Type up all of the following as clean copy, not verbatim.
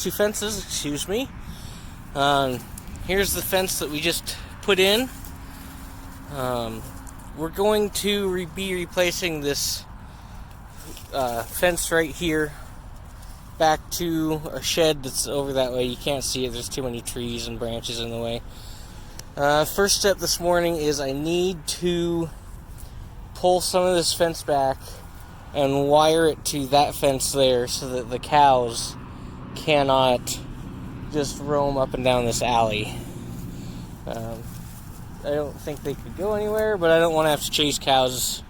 Two fences, excuse me. Here's the fence that we just put in. We're going to be replacing this fence right here back to a shed that's over that way. You can't see it, there's too many trees and branches in the way. First step this morning is I need to pull some of this fence back and wire it to that fence there so that the cows cannot just roam up and down this alley. I don't think they could go anywhere, but I don't want to have to chase cows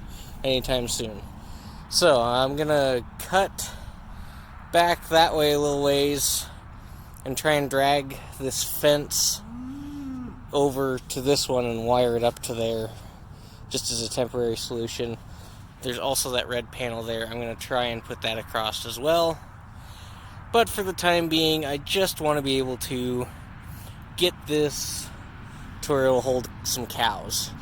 anytime soon. So I'm gonna cut back that way a little ways and try and drag this fence over to this one and wire it up to there just as a temporary solution. There's also that red panel there. I'm going to try and put that across as well. But for the time being, I just want to be able to get this to where it'll hold some cows.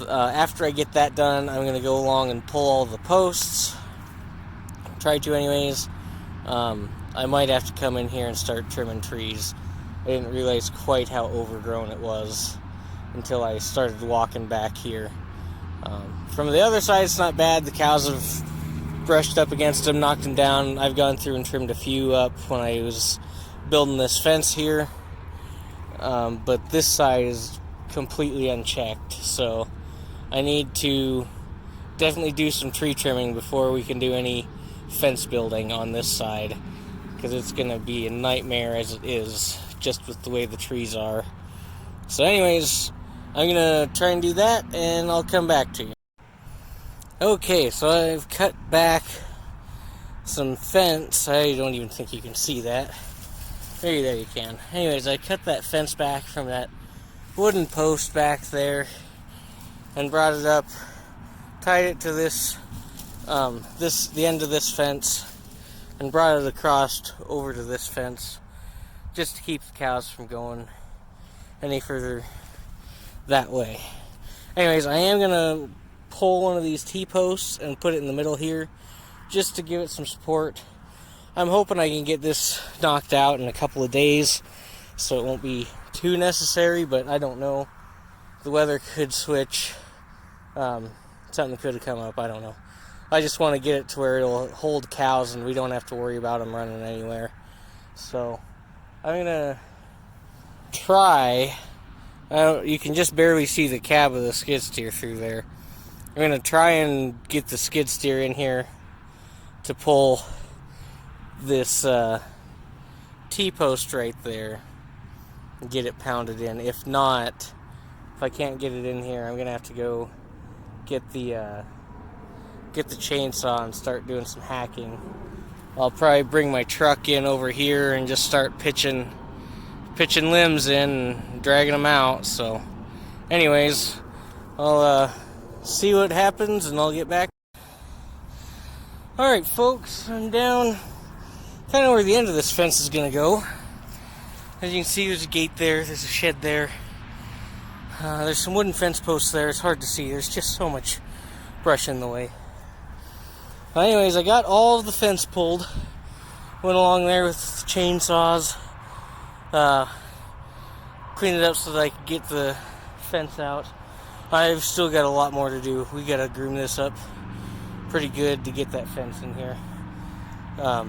After I get that done, I'm going to go along and pull all the posts. Try to anyways. I might have to come in here and start trimming trees. I didn't realize quite how overgrown it was until I started walking back here. From the other side, it's not bad. The cows have brushed up against them, knocked them down. I've gone through and trimmed a few up when I was building this fence here. But this side is completely unchecked, so I need to definitely do some tree trimming before we can do any fence building on this side, because it's going to be a nightmare as it is, just with the way the trees are. So anyways, I'm going to try and do that, and I'll come back to you. Okay, so I've cut back some fence. I don't even think you can see that. Maybe there you can. Anyways, I cut that fence back from that wooden post back there and brought it up, tied it to the end of this fence, and brought it across over to this fence just to keep the cows from going any further that way. Anyways, I am going to pull one of these T-posts and put it in the middle here just to give it some support. I'm hoping I can get this knocked out in a couple of days so it won't be too necessary, but I don't know. The weather could switch. Something could have come up, I don't know. I just want to get it to where it'll hold cows and we don't have to worry about them running anywhere. So I'm going to try. You can just barely see the cab of the skid steer through there. I'm going to try and get the skid steer in here to pull this T-post right there and get it pounded in. If not, if I can't get it in here, I'm going to have to go get the chainsaw and start doing some hacking. I'll probably bring my truck in over here and just start pitching limbs in and dragging them out. So anyways, I'll see what happens and I'll get back. Alright folks, I'm down kind of where the end of this fence is going to go. As you can see, there's a gate there, there's a shed there. There's some wooden fence posts there. It's hard to see, there's just so much brush in the way. Anyways, I got all of the fence pulled. Went along there with chainsaws. Cleaned it up so that I could get the fence out. I've still got a lot more to do. We gotta groom this up pretty good to get that fence in here. I'm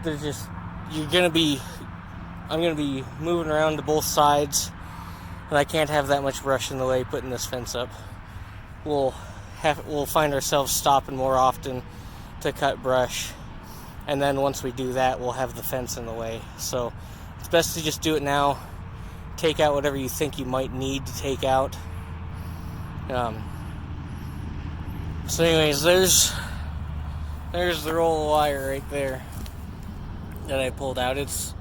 gonna be moving around to both sides, and I can't have that much brush in the way putting this fence up. We'll find ourselves stopping more often to cut brush, and then once we do that, we'll have the fence in the way. So it's best to just do it now. Take out whatever you think you might need to take out. So anyways, there's the roll of wire right there that I pulled out. It's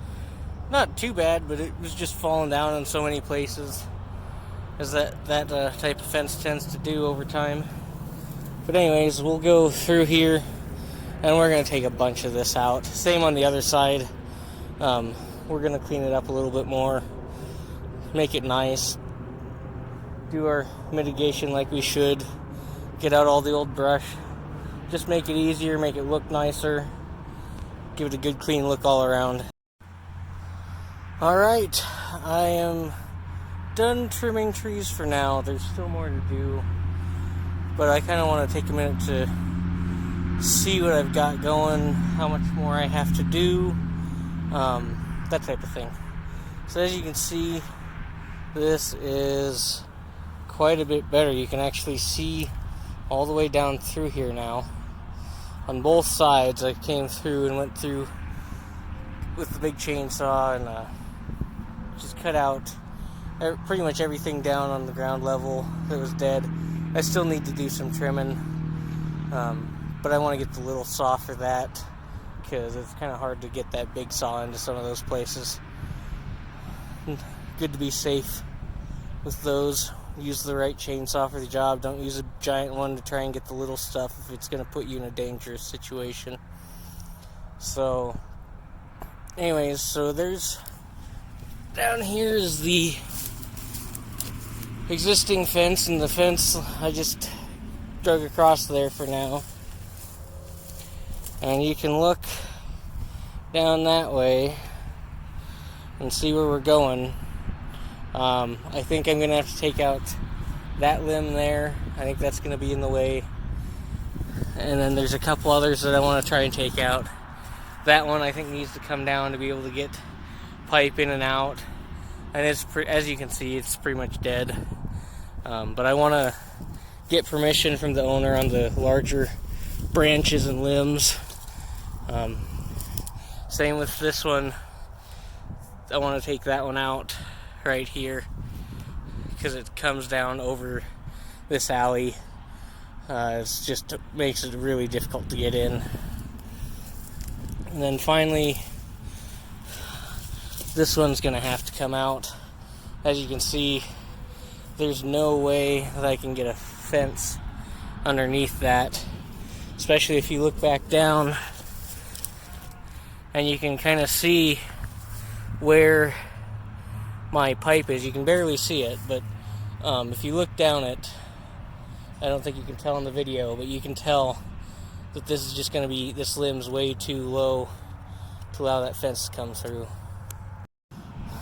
not too bad, but it was just falling down in so many places, as that type of fence tends to do over time. But anyways, we'll go through here and we're going to take a bunch of this out. Same on the other side. We're going to clean it up a little bit more, make it nice, do our mitigation like we should, get out all the old brush, just make it easier, make it look nicer. give it a good clean look all around. Alright, I am done trimming trees for now. There's still more to do, but I kind of want to take a minute to see what I've got going, how much more I have to do, that type of thing. So as you can see, this is quite a bit better. You can actually see all the way down through here now. On both sides, I came through and went through with the big chainsaw and just cut out pretty much everything down on the ground level that was dead. I still need to do some trimming, but I want to get the little saw for that because it's kind of hard to get that big saw into some of those places. Good to be safe with those. Use the right chainsaw for the job. Don't use a giant one to try and get the little stuff if it's going to put you in a dangerous situation. So anyways, so there's down here is the existing fence, and the fence I just drug across there for now. And you can look down that way and see where we're going. I think I'm going to have to take out that limb there. I think that's going to be in the way. And then there's a couple others that I want to try and take out. That one I think needs to come down to be able to get pipe in and out. And it's as you can see, it's pretty much dead. But I want to get permission from the owner on the larger branches and limbs. Same with this one. I want to take that one out right here because it comes down over this alley. It's just makes it really difficult to get in. And then finally, this one's gonna have to come out. As you can see, there's no way that I can get a fence underneath that, especially if you look back down and you can kind of see where my pipe is. You can barely see it, but if you look down it, I don't think you can tell in the video, but you can tell that this is just going to be, this limb's way too low to allow that fence to come through.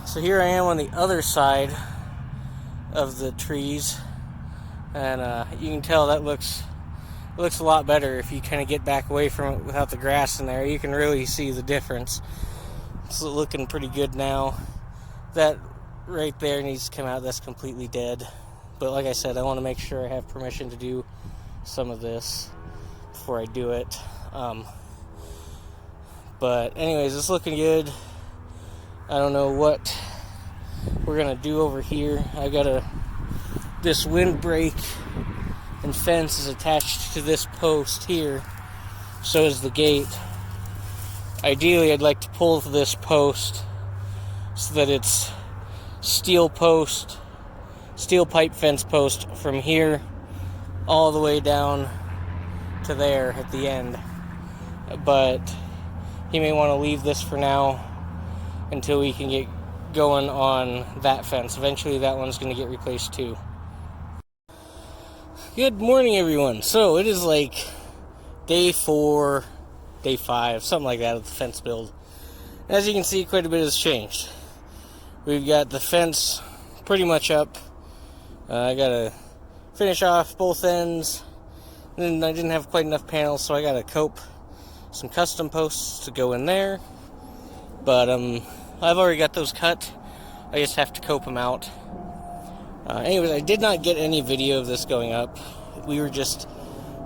So here I am on the other side of the trees, and you can tell that looks a lot better if you kind of get back away from it without the grass in there. You can really see the difference. It's looking pretty good now. That right there needs to come out. That's completely dead. But like I said, I want to make sure I have permission to do some of this before I do it. But anyways, it's looking good. I don't know what we're gonna do over here. I got this windbreak and fence is attached to this post here. So is the gate. Ideally, I'd like to pull this post so that it's steel pipe fence post from here all the way down to there at the end. But he may want to leave this for now until we can get going on that fence. Eventually that one's going to get replaced too. Good morning, everyone. So it is like day 4, day 5, something like that of the fence build. As you can see, quite a bit has changed. We've got the fence pretty much up. I gotta finish off both ends. And I didn't have quite enough panels, so I gotta cope some custom posts to go in there. But I've already got those cut. I just have to cope them out. Anyways, I did not get any video of this going up. We were just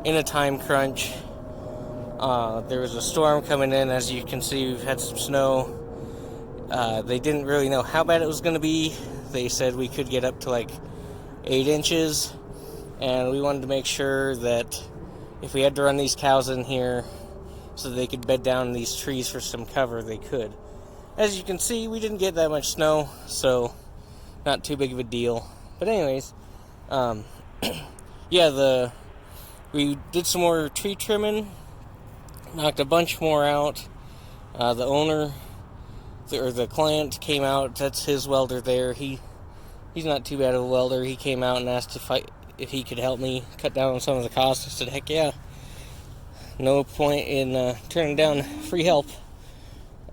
in a time crunch. There was a storm coming in. As you can see, we've had some snow. They didn't really know how bad it was going to be. They said we could get up to like 8 inches. And we wanted to make sure that if we had to run these cows in here so they could bed down in these trees for some cover, they could. As you can see, we didn't get that much snow, so not too big of a deal. But anyways, yeah, we did some more tree trimming, knocked a bunch more out. The owner, or the client came out. That's his welder there. He's not too bad of a welder. He came out and asked if he could help me cut down on some of the costs. I said, heck yeah. No point in turning down free help.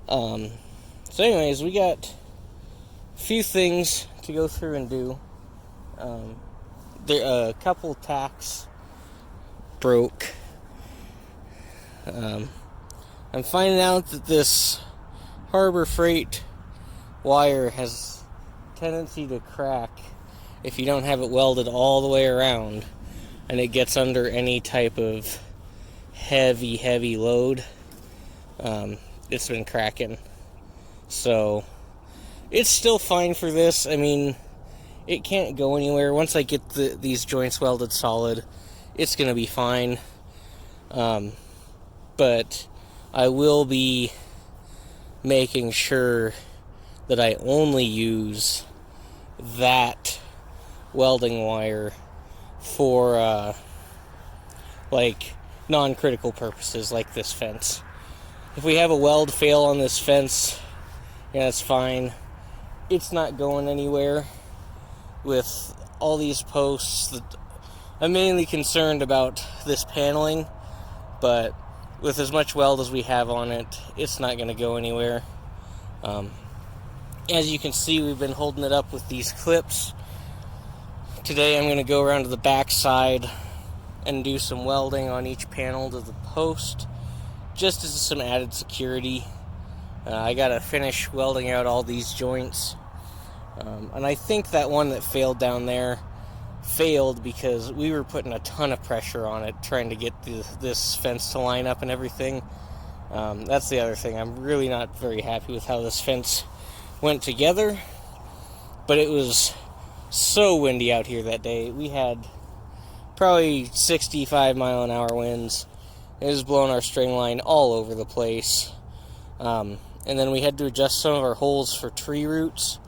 So anyways, we got a few things to go through and do. A couple tacks broke. I'm finding out that this Harbor Freight wire has a tendency to crack if you don't have it welded all the way around, and it gets under any type of heavy load. It's been cracking. So it's still fine for this. I mean, it can't go anywhere. Once I get these joints welded solid, it's going to be fine. But I will be making sure that I only use that welding wire for like non-critical purposes, like this fence. If we have a weld fail on this fence, yeah, that's fine. It's not going anywhere. With all these posts, I'm mainly concerned about this paneling, but with as much weld as we have on it, it's not going to go anywhere. As you can see, we've been holding it up with these clips. Today I'm going to go around to the back side and do some welding on each panel to the post, just as some added security. I got to finish welding out all these joints. And I think that one that failed down there failed because we were putting a ton of pressure on it trying to get this fence to line up and everything. That's the other thing. I'm really not very happy with how this fence went together, but it was so windy out here that day. We had probably 65 mile an hour winds. It was blowing our string line all over the place. And then we had to adjust some of our holes for tree roots.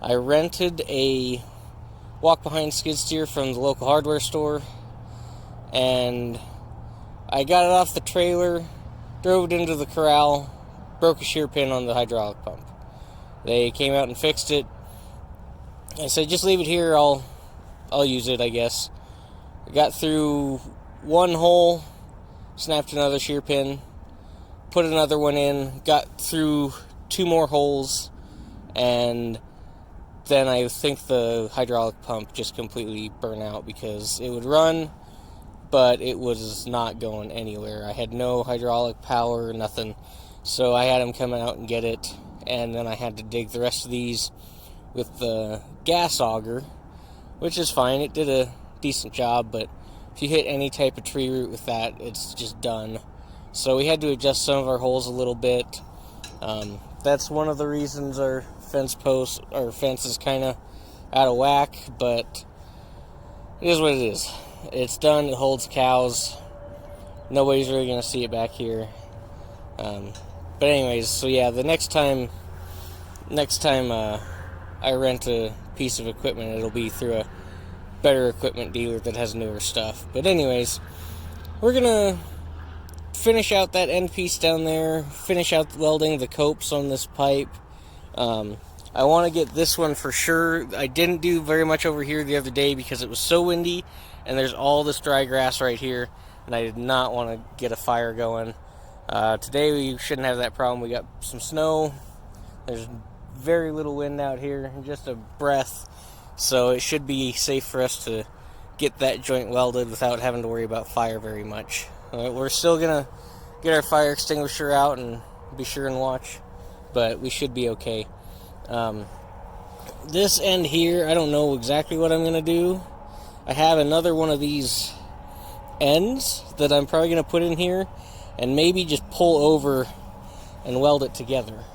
I rented a walk-behind skid steer from the local hardware store, and I got it off the trailer, drove it into the corral, broke a shear pin on the hydraulic pump. They came out and fixed it. I said, just leave it here, I'll use it, I guess. I got through one hole, snapped another shear pin, put another one in, got through 2 more holes, and then I think the hydraulic pump just completely burned out because it would run, but it was not going anywhere. I had no hydraulic power, nothing. So I had him come out and get it, and then I had to dig the rest of these with the gas auger, which is fine. It did a decent job, but if you hit any type of tree root with that, it's just done. So we had to adjust some of our holes a little bit. That's one of the reasons our fence is kind of out of whack, but it is what it is. It's done. It holds cows. Nobody's really going to see it back here. But anyways, so yeah, the next time I rent a piece of equipment, it'll be through a better equipment dealer that has newer stuff. But anyways, we're going to finish out that end piece down there, finish out welding the copes on this pipe. I want to get this one for sure. I didn't do very much over here the other day because it was so windy, and there's all this dry grass right here, and I did not want to get a fire going. Today we shouldn't have that problem. We got some snow. There's very little wind out here, just a breath, so it should be safe for us to get that joint welded without having to worry about fire very much. We're still gonna get our fire extinguisher out and be sure and watch, but we should be okay. This end here, I don't know exactly what I'm gonna do. I have another one of these ends that I'm probably gonna put in here and maybe just pull over and weld it together.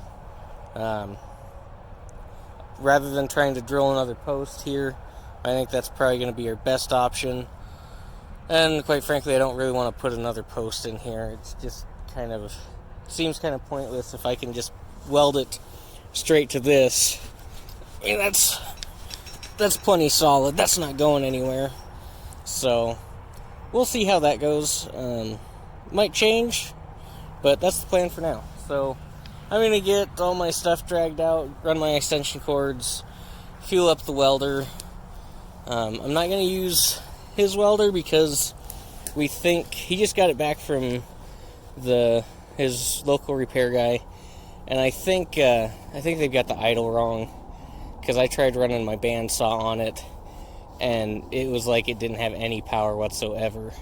Rather than trying to drill another post here, I think that's probably going to be our best option. And quite frankly, I don't really want to put another post in here. It's just seems kind of pointless if I can just weld it straight to this. I mean, that's plenty solid. That's not going anywhere. So we'll see how that goes. Might change, but that's the plan for now. So I'm going to get all my stuff dragged out, run my extension cords, fuel up the welder. I'm not going to use his welder because we think he just got it back from his local repair guy, And I think they've got the idle wrong, because I tried running my bandsaw on it, and it was like it didn't have any power whatsoever.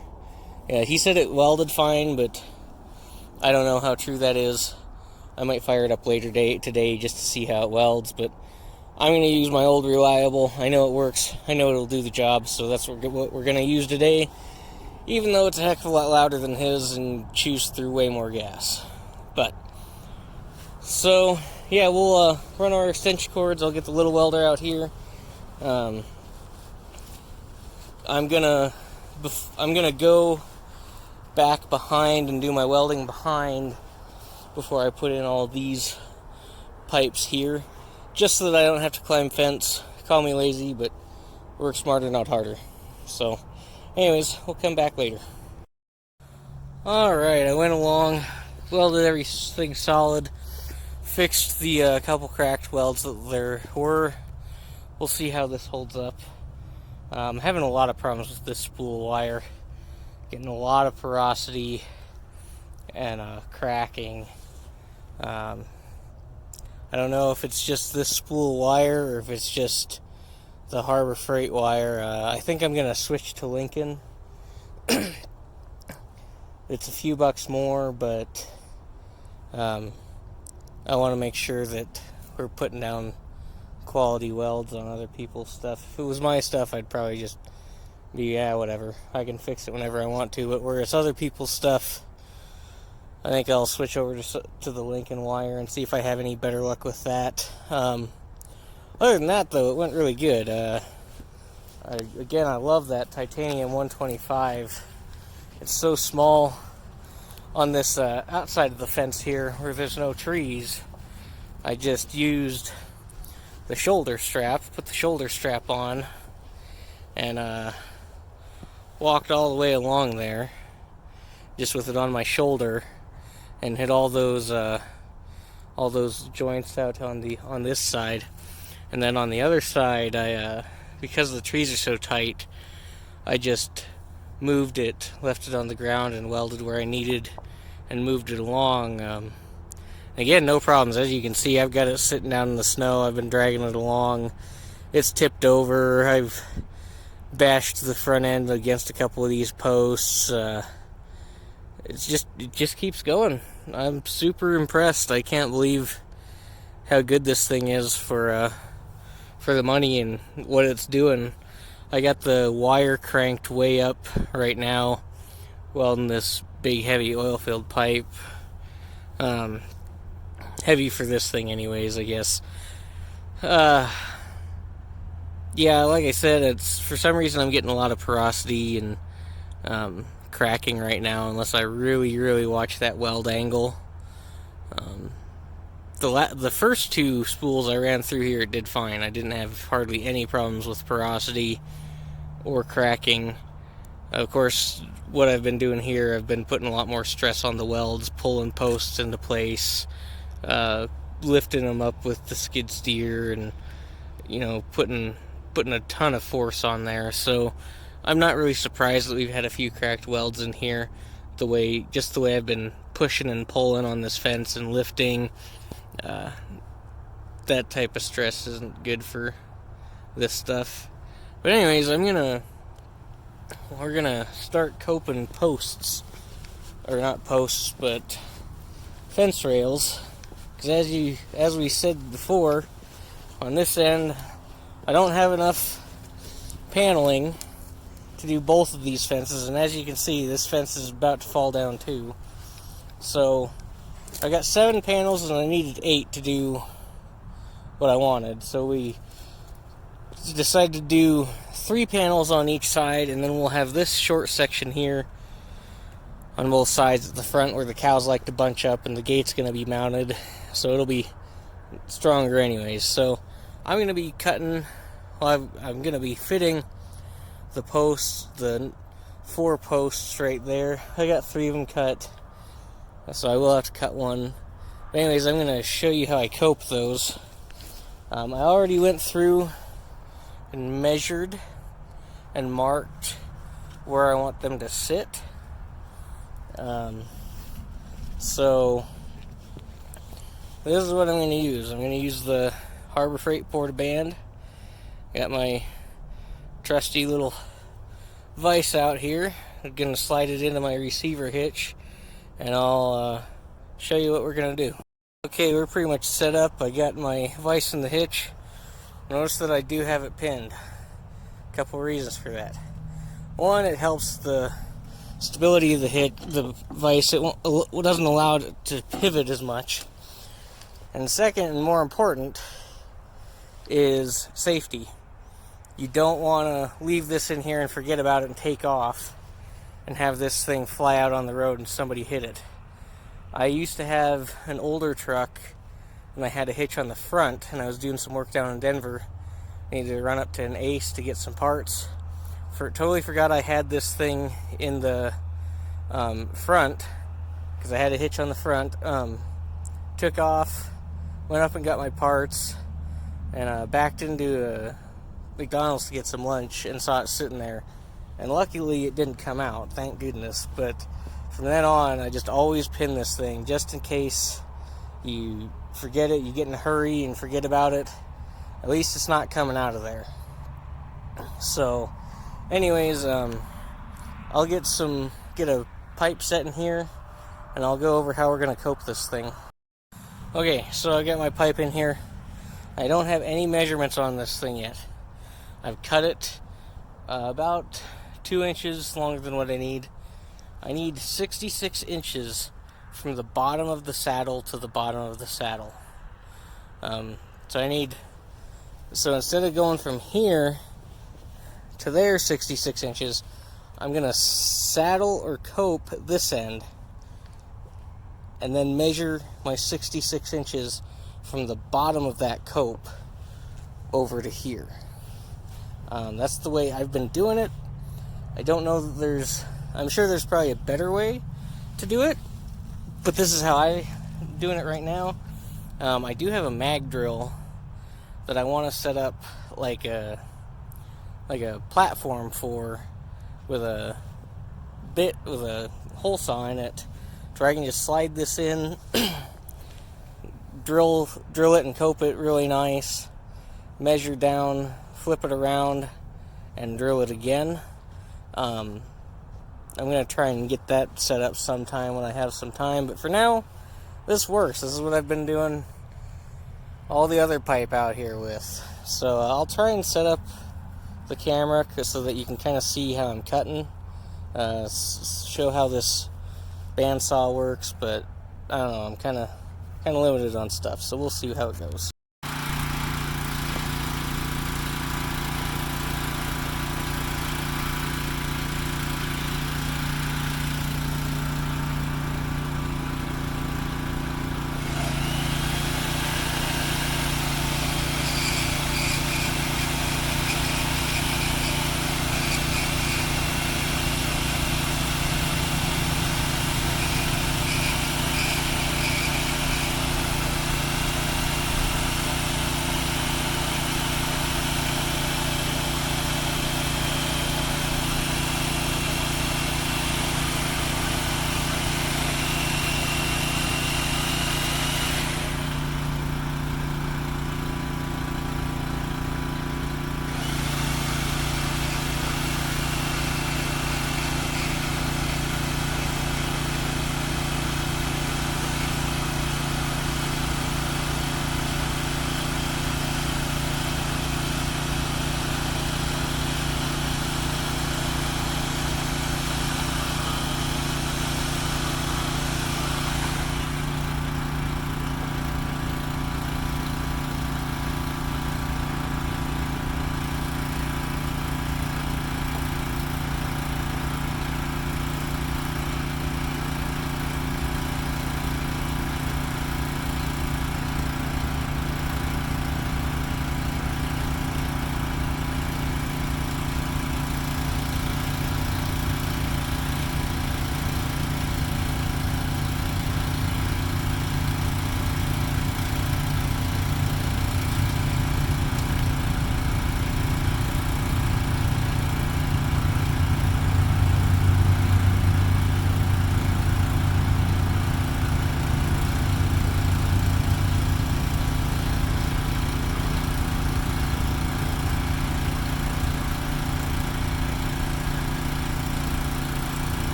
Yeah, he said it welded fine, but I don't know how true that is. I might fire it up later today just to see how it welds, but I'm going to use my old reliable. I know it works. I know it'll do the job, so that's what we're going to use today, even though it's a heck of a lot louder than his and chews through way more gas. But, so, yeah, we'll run our extension cords. I'll get the little welder out here. I'm gonna go back behind and do my welding behind before I put in all these pipes here, just so that I don't have to climb fence. Call me lazy, but work smarter, not harder. So, anyways, we'll come back later. Alright, I went along, welded everything solid, fixed the couple cracked welds that there were. We'll see how this holds up. I'm having a lot of problems with this spool wire, getting a lot of porosity and cracking. I don't know if it's just this spool wire or if it's just the Harbor Freight wire. I think I'm going to switch to Lincoln. It's a few bucks more, but I want to make sure that we're putting down quality welds on other people's stuff. If it was my stuff, I'd probably just be, yeah, whatever. I can fix it whenever I want to, but where it's other people's stuff, I think I'll switch over to the Lincoln wire and see if I have any better luck with that. Other than that, though, it went really good. Again, I love that titanium 125. It's so small on this outside of the fence here where there's no trees. I just used the shoulder strap, put the shoulder strap on, and walked all the way along there just with it on my shoulder, and hit all those joints out on this side. And then on the other side, I because the trees are so tight, I just moved it, left it on the ground, and welded where I needed, and moved it along. Again, no problems. As you can see, I've got it sitting down in the snow. I've been dragging it along. It's tipped over. I've bashed the front end against a couple of these posts. It just keeps going. I'm super impressed. I can't believe how good this thing is for the money and what it's doing. I got the wire cranked way up right now, welding this big heavy oil-filled pipe. Heavy for this thing anyways, I guess. Yeah, like I said, it's for some reason I'm getting a lot of porosity and cracking right now, unless I really watch that weld angle. The first two spools I ran through here did fine. I didn't have hardly any problems with porosity or cracking. Of course, what I've been doing here, I've been putting a lot more stress on the welds, pulling posts into place, lifting them up with the skid steer, and putting a ton of force on there. So I'm not really surprised that we've had a few cracked welds in here. The way I've been pushing and pulling on this fence and lifting, that type of stress isn't good for this stuff. But anyways, we're gonna start coping posts, or not posts, but fence rails. Because as we said before, on this end, I don't have enough paneling to do both of these fences, and as you can see, this fence is about to fall down too. So I got 7 panels and I needed 8 to do what I wanted. So we decided to do 3 panels on each side, and then we'll have this short section here on both sides at the front where the cows like to bunch up, and the gate's going to be mounted, so it'll be stronger anyways. So I'm going to be cutting, I'm going to be fitting the posts, the 4 posts right there. I got 3 of them cut, so I will have to cut one. But anyways, I'm going to show you how I cope those. I already went through and measured and marked where I want them to sit. So this is what I'm going to use. I'm going to use the Harbor Freight Porta Band. Got my trusty little vise out here. I'm going to slide it into my receiver hitch, and I'll show you what we're going to do. Okay, we're pretty much set up. I got my vise in the hitch. Notice that I do have it pinned. A couple reasons for that. One, it helps the stability of the vise. It doesn't allow it to pivot as much. And second, and more important, is safety. You don't want to leave this in here and forget about it and take off and have this thing fly out on the road and somebody hit it. I used to have an older truck and I had a hitch on the front, and I was doing some work down in Denver. Needed to run up to an Ace to get some parts. Totally forgot I had this thing in the front, because I had a hitch on the front. Took off, went up and got my parts, and backed into a McDonald's to get some lunch and saw it sitting there. And luckily it didn't come out, thank goodness. But from then on, I just always pin this thing just in case you forget it, you get in a hurry and forget about it. At least it's not coming out of there. So anyways, I'll get a pipe set in here, and I'll go over how we're going to cope this thing. Okay, so I got my pipe in here. I don't have any measurements on this thing yet. I've cut it about 2 inches longer than what I need. I need 66 inches from the bottom of the saddle to the bottom of the saddle. So instead of going from here to there 66 inches, I'm going to saddle or cope this end and then measure my 66 inches from the bottom of that cope over to here. That's the way I've been doing it. I don't know that I'm sure there's probably a better way to do it, but this is how I'm doing it right now. I do have a mag drill that I want to set up like a platform for, with a hole saw in it, to where I can just slide this in, drill it and cope it really nice, measure down, flip it around, and drill it again. I'm going to try and get that set up sometime when I have some time, but for now, this works. This is what I've been doing all the other pipe out here with. So I'll try and set up the camera so that you can kind of see how I'm cutting, show how this bandsaw works, but I don't know, I'm kind of limited on stuff, so we'll see how it goes.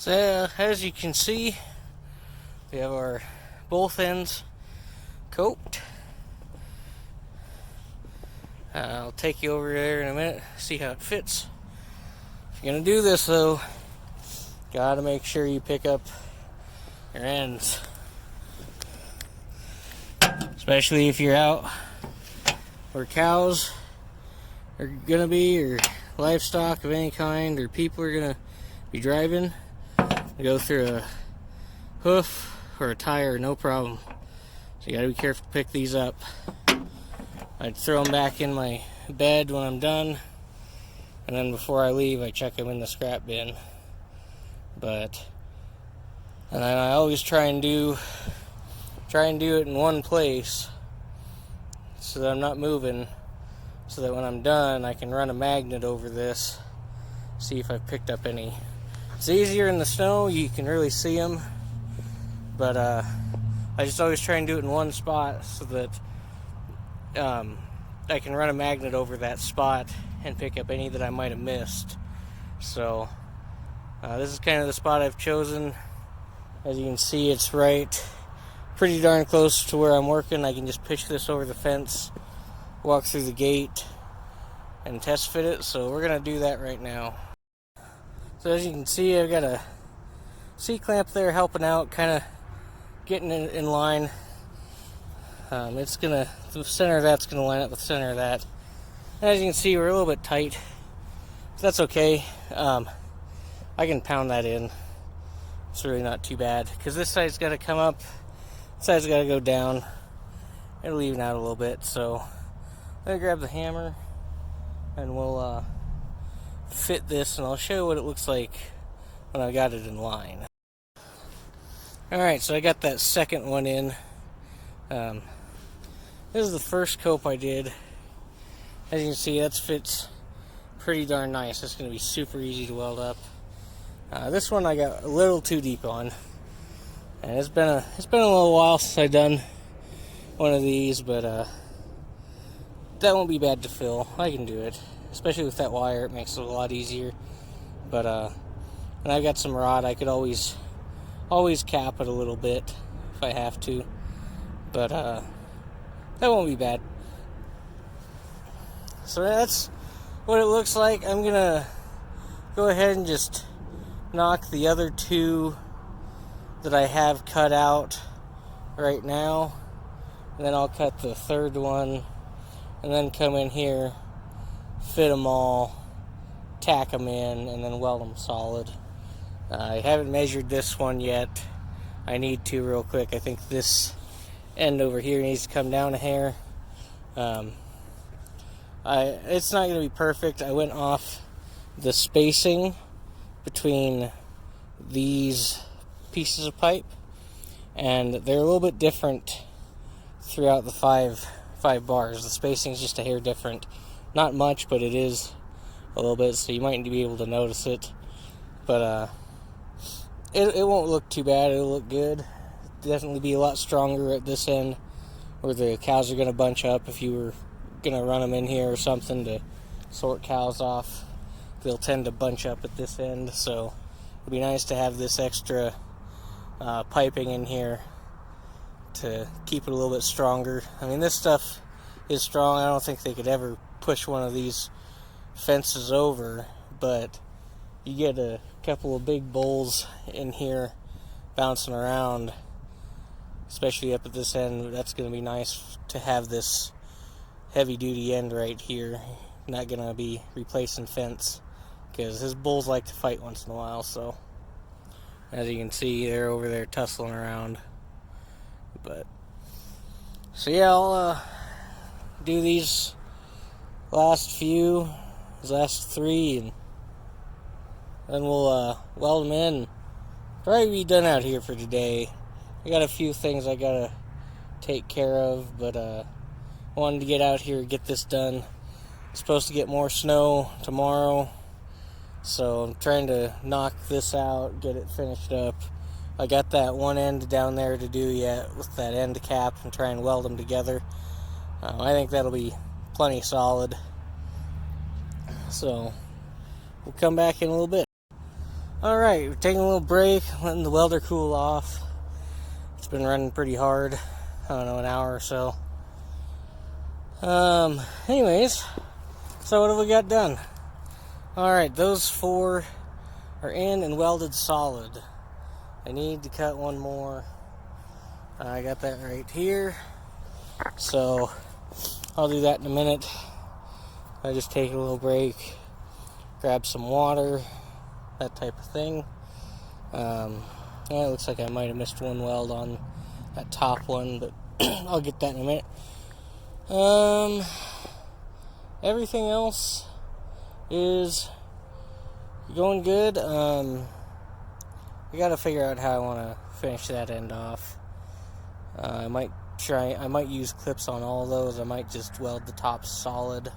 So as you can see, we have our both ends coped. I'll take you over there in a minute, see how it fits. If you're gonna do this though, gotta make sure you pick up your ends. Especially if you're out where cows are gonna be, or livestock of any kind, or people are gonna be driving. Go through a hoof or a tire, no problem. So you gotta be careful to pick these up. I'd throw them back in my bed when I'm done, and then before I leave I check them in the scrap bin. And then I always try and do it in one place so that I'm not moving, so that when I'm done I can run a magnet over this, see if I've picked up any. It's easier in the snow, you can really see them, but I just always try and do it in one spot so that I can run a magnet over that spot and pick up any that I might have missed. So this is kind of the spot I've chosen. As you can see, it's pretty darn close to where I'm working. I can just pitch this over the fence, walk through the gate, and test fit it. So we're gonna do that right now. So as you can see, I've got a C-clamp there helping out, kind of getting in line. The center of that's gonna line up with the center of that. And as you can see, we're a little bit tight. That's okay. I can pound that in. It's really not too bad, because this side's got to come up, this side's got to go down. It'll even out a little bit. So I'm gonna grab the hammer and we'll fit this, and I'll show you what it looks like when I got it in line. Alright, so I got that second one in. This is the first cope I did. As you can see, that fits pretty darn nice. It's going to be super easy to weld up. This one I got a little too deep on, and it's been a little while since I've done one of these, but that won't be bad to fill. I can do it, especially with that wire. It makes it a lot easier. But and I've got some rod. I could always cap it a little bit if I have to, but that won't be bad. So that's what it looks like. I'm gonna go ahead and just knock the other two that I have cut out right now, and then I'll cut the third one, and then come in here, fit them all, tack them in, and then weld them solid. I haven't measured this one yet. I need to real quick. I think this end over here needs to come down a hair. It's not going to be perfect. I went off the spacing between these pieces of pipe, and they're a little bit different throughout the five bars. The spacing is just a hair different. Not much, but it is a little bit, so you might be able to notice it. But it won't look too bad. It'll look good. Definitely be a lot stronger at this end, where the cows are going to bunch up. If you were going to run them in here or something to sort cows off, they'll tend to bunch up at this end. So it'd be nice to have this extra piping in here to keep it a little bit stronger. I mean, this stuff is strong. I don't think they could ever push one of these fences over, but you get a couple of big bulls in here bouncing around, especially up at this end. That's going to be nice to have this heavy duty end right here. Not going to be replacing fence, because his bulls like to fight once in a while. So as you can see, they're over there tussling around. So yeah, I'll do these last 3, and then we'll weld them in. Probably be done out here for today. I got a few things I gotta take care of, but wanted to get out here, get this done. It's supposed to get more snow tomorrow, so I'm trying to knock this out, get it finished up. I got that one end down there to do yet with that end cap, and try and weld them together. I think that'll be plenty solid. So we'll come back in a little bit. Alright, we're taking a little break, letting the welder cool off. It's been running pretty hard, I don't know, an hour or so. Anyways, so what have we got done? Alright, those 4 are in and welded solid. I need to cut one more. I got that right here. So, I'll do that in a minute. I just take a little break, grab some water, that type of thing. Yeah, it looks like I might have missed one weld on that top one, but I'll get that in a minute. Everything else is going good. I gotta figure out how I want to finish that end off. I might use clips on all of those. I might just weld the top solid,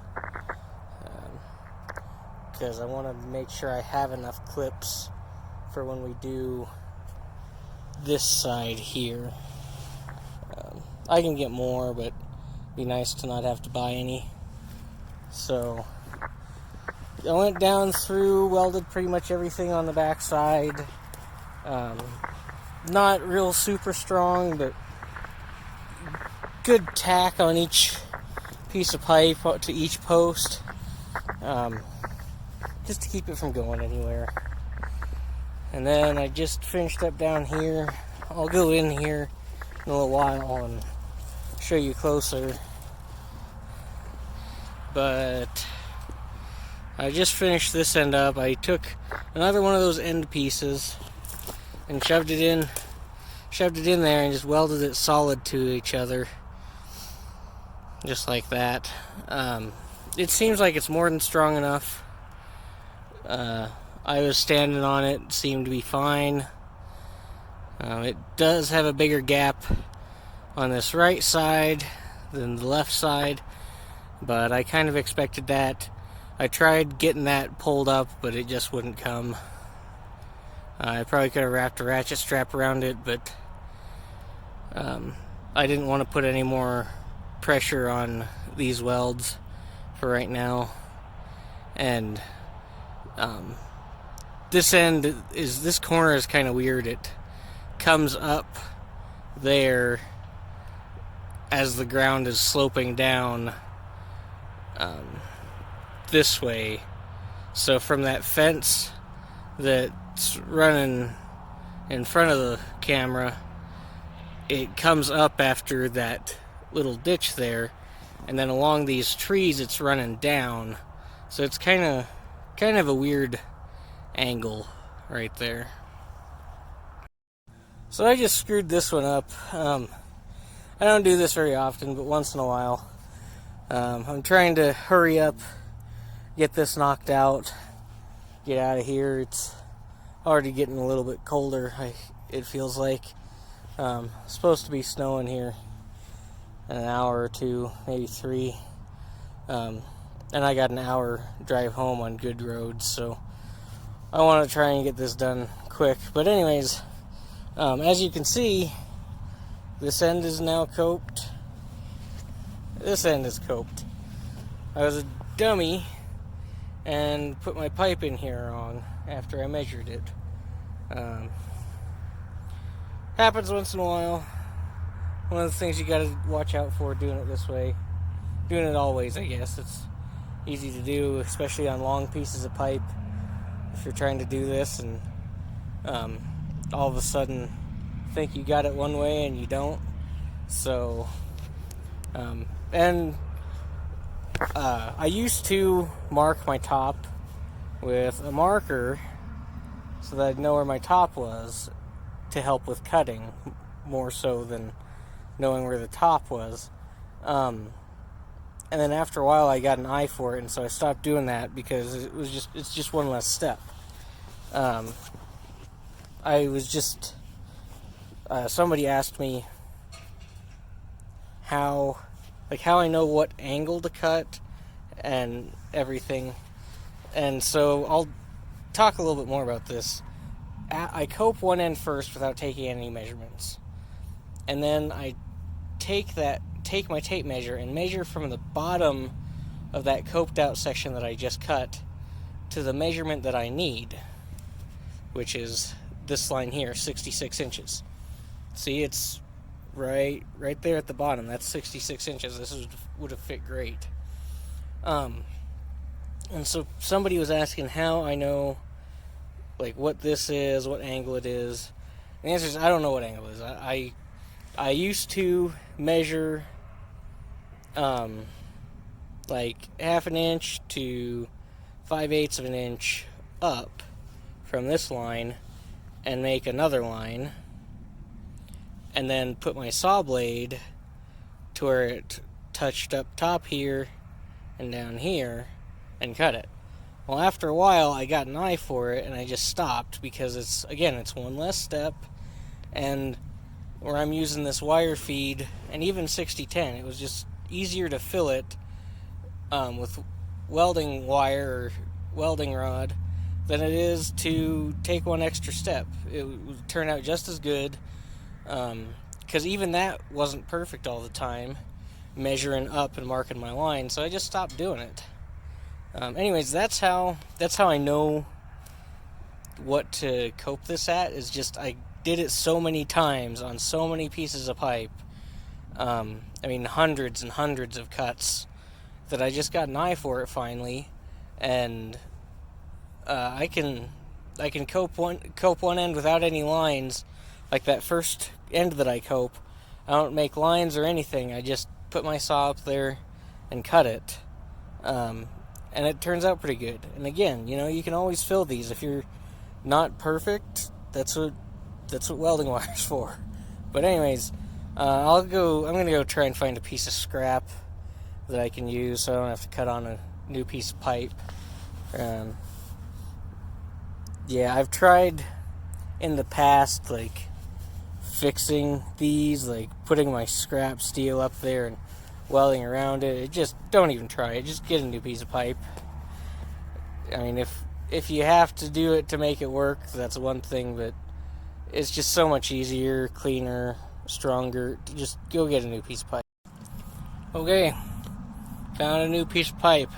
because I want to make sure I have enough clips for when we do this side here. I can get more, but it'd be nice to not have to buy any. So I went down through, welded pretty much everything on the back side. Not real super strong, but good tack on each piece of pipe to each post, just to keep it from going anywhere. And then I just finished up down here. I'll go in here in a little while and show you closer. But I just finished this end up. I took another one of those end pieces and shoved it in there and just welded it solid to each other, just like that. It seems like it's more than strong enough. I was standing on it, seemed to be fine. It does have a bigger gap on this right side than the left side, but I kind of expected that. I tried getting that pulled up, but it just wouldn't come. I probably could have wrapped a ratchet strap around it, but I didn't want to put any more pressure on these welds for right now. And this corner is kind of weird. It comes up there as the ground is sloping down this way. So from that fence that's running in front of the camera, it comes up after that little ditch there, and then along these trees it's running down. So it's kind of a weird angle right there. So I just screwed this one up. I don't do this very often, but once in a while. I'm trying to hurry up, get this knocked out, get out of here. It's already getting a little bit colder, it feels like. Supposed to be snowing here in an hour or two, maybe 3. And I got an hour drive home on good roads, so I want to try and get this done quick. But anyways, as you can see, this end is now coped. This end is coped. I was a dummy and put my pipe in here wrong after I measured it. Happens once in a while. One of the things you gotta watch out for doing it this way. Doing it always, I guess. It's easy to do, especially on long pieces of pipe. If you're trying to do this and all of a sudden think you got it one way and you don't. So, I used to mark my top with a marker so that I'd know where my top was to help with cutting, more so than knowing where the top was. And then after a while I got an eye for it, and so I stopped doing that because it's just one less step. Somebody asked me how I know what angle to cut and everything. And so I'll talk a little bit more about this. I cope one end first without taking any measurements. And then I take my tape measure and measure from the bottom of that coped out section that I just cut to the measurement that I need. which is this line here, 66 inches. See, it's right there at the bottom. That's 66 inches. This would have fit great. And so somebody was asking how I know, like, what this is, what angle it is. And the answer is I don't know what angle it is. I used to measure like half an inch to 5/8 of an inch up from this line and make another line, and then put my saw blade to where it touched up top here and down here and cut it. Well, after a while I got an eye for it and I just stopped because it's one less step, and where I'm using this wire feed and even 6010, it was just easier to fill it with welding wire or welding rod than it is to take one extra step. It would turn out just as good, because even that wasn't perfect all the time, measuring up and marking my line, so I just stopped doing it. Anyways, that's how I know what to cope this at, is just I did it so many times on so many pieces of pipe, hundreds and hundreds of cuts, that I just got an eye for it finally, and I can cope one end without any lines. Like that first end that I cope, I don't make lines or anything. I just put my saw up there and cut it, and it turns out pretty good. And again, you can always fill these if you're not perfect. That's what welding wire's for. But anyways, I'm gonna go try and find a piece of scrap that I can use so I don't have to cut on a new piece of pipe. Yeah, I've tried in the past, like, fixing these, like putting my scrap steel up there and welding around it. Just don't even try it. Just get a new piece of pipe. I mean, if you have to do it to make it work, that's one thing, but it's just so much easier, cleaner, stronger. Just go get a new piece of pipe. Okay, found a new piece of pipe.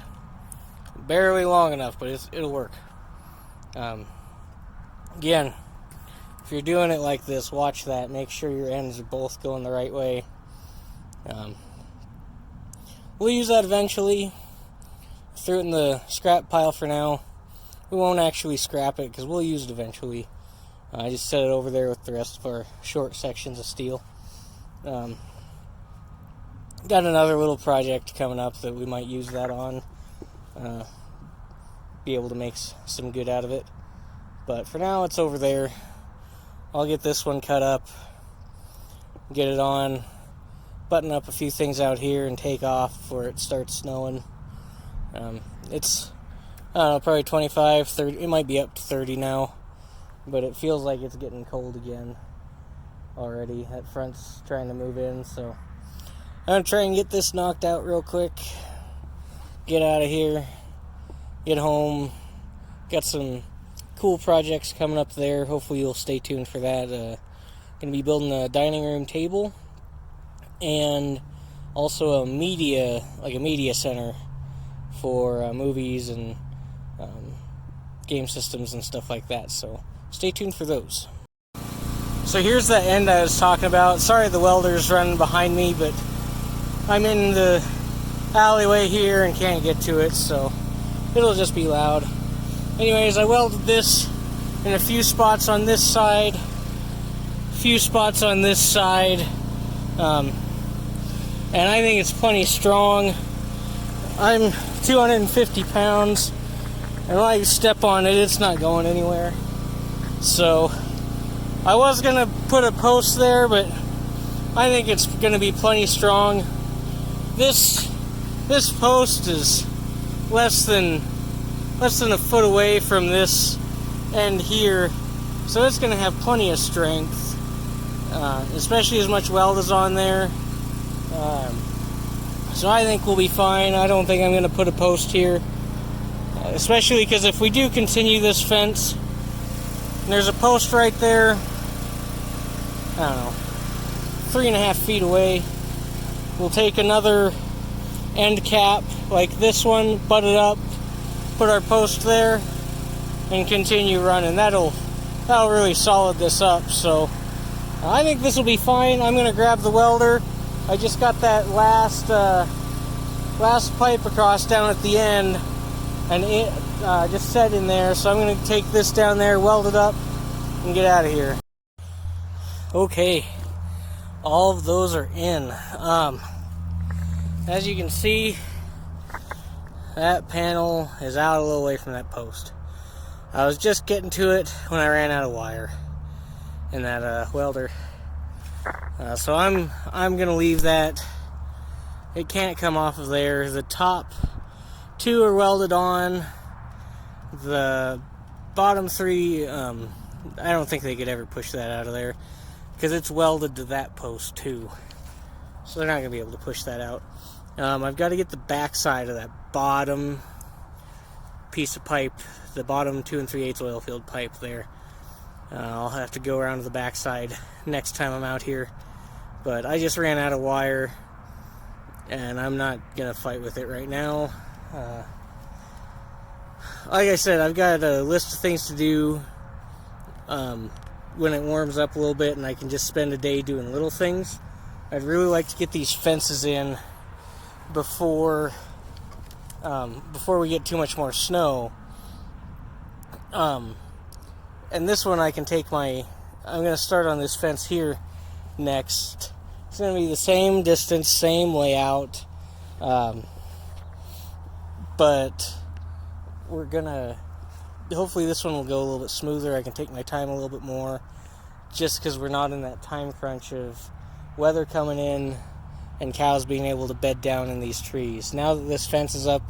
Barely long enough, but it'll work. Again, if you're doing it like this, watch that. Make sure your ends are both going the right way. We'll use that eventually. Throw it in the scrap pile for now. We won't actually scrap it because we'll use it eventually. I just set it over there with the rest of our short sections of steel. Got another little project coming up that we might use that on. Be able to make some good out of it. But for now, it's over there. I'll get this one cut up, get it on, button up a few things out here, and take off before it starts snowing. It's, I don't know, probably 25, 30, it might be up to 30 now, but it feels like it's getting cold again already. That front's trying to move in, so I'm going to try and get this knocked out real quick, get out of here, get home. Got some cool projects coming up there. Hopefully you'll stay tuned for that. Going to be building a dining room table and also a media center for movies and game systems and stuff like that. So stay tuned for those. So here's the end I was talking about. Sorry the welder's running behind me, but I'm in the alleyway here and can't get to it, so it'll just be loud. Anyways, I welded this in a few spots on this side, and I think it's plenty strong. I'm 250 pounds, and when I step on it, it's not going anywhere. So I was gonna put a post there, but I think it's gonna be plenty strong. This post is less than a foot away from this end here, so it's going to have plenty of strength, especially as much weld is on there. So I think we'll be fine. I don't think I'm going to put a post here, especially because if we do continue this fence, and there's a post right there, I don't know, 3.5 feet away. We'll take another end cap like this one, butt it up, put our post there, and continue running. That'll that'll really solid this up. So I think this will be fine. I'm going to grab the welder. I just got that last pipe across down at the end, and it just set in there. So I'm going to take this down there, weld it up, and get out of here. Okay, all of those are in. As you can see, that panel is out a little way from that post. I was just getting to it when I ran out of wire in that welder. So I'm gonna leave that. It can't come off of there. The top two are welded on. The bottom three, I don't think they could ever push that out of there because it's welded to that post too. So they're not gonna be able to push that out. I've got to get the back side of that bottom piece of pipe, the bottom 2 3/8 oil field pipe there. I'll have to go around to the back side next time I'm out here. But I just ran out of wire, and I'm not going to fight with it right now. Like I said, I've got a list of things to do when it warms up a little bit and I can just spend a day doing little things. I'd really like to get these fences in before we get too much more snow. And this one I can take I'm going to start on this fence here next. It's going to be the same distance, same layout, but we're going to, hopefully this one will go a little bit smoother. I can take my time a little bit more just because we're not in that time crunch of weather coming in and cows being able to bed down in these trees. Now that this fence is up,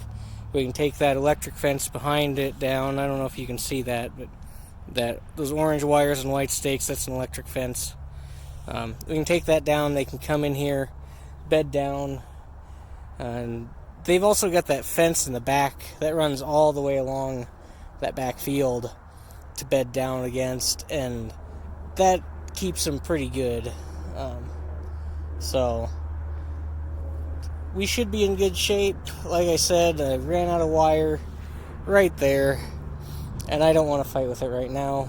we can take that electric fence behind it down. I don't know if you can see that, but those orange wires and white stakes, that's an electric fence. We can take that down. They can come in here, bed down, and they've also got that fence in the back that runs all the way along that back field to bed down against, and that keeps them pretty good. So we should be in good shape. Like I said, I ran out of wire right there, and I don't want to fight with it right now.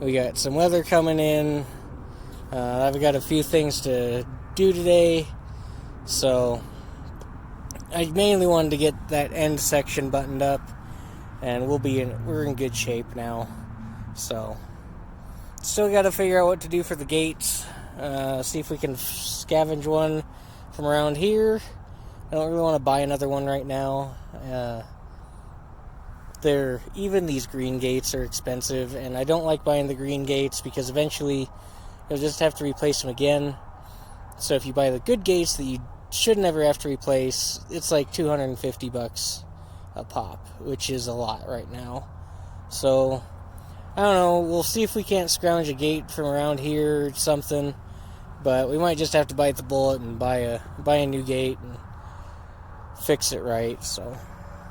We got some weather coming in. I've got a few things to do today, so I mainly wanted to get that end section buttoned up, and we're in good shape now. So still got to figure out what to do for the gates. See if we can scavenge one from around here. I don't really want to buy another one right now. Even these green gates are expensive, and I don't like buying the green gates because eventually you'll just have to replace them again. So if you buy the good gates that you should never have to replace, it's like $250 a pop, which is a lot right now. So I don't know, we'll see if we can't scrounge a gate from around here or something, but we might just have to bite the bullet and buy a new gate and fix it right. So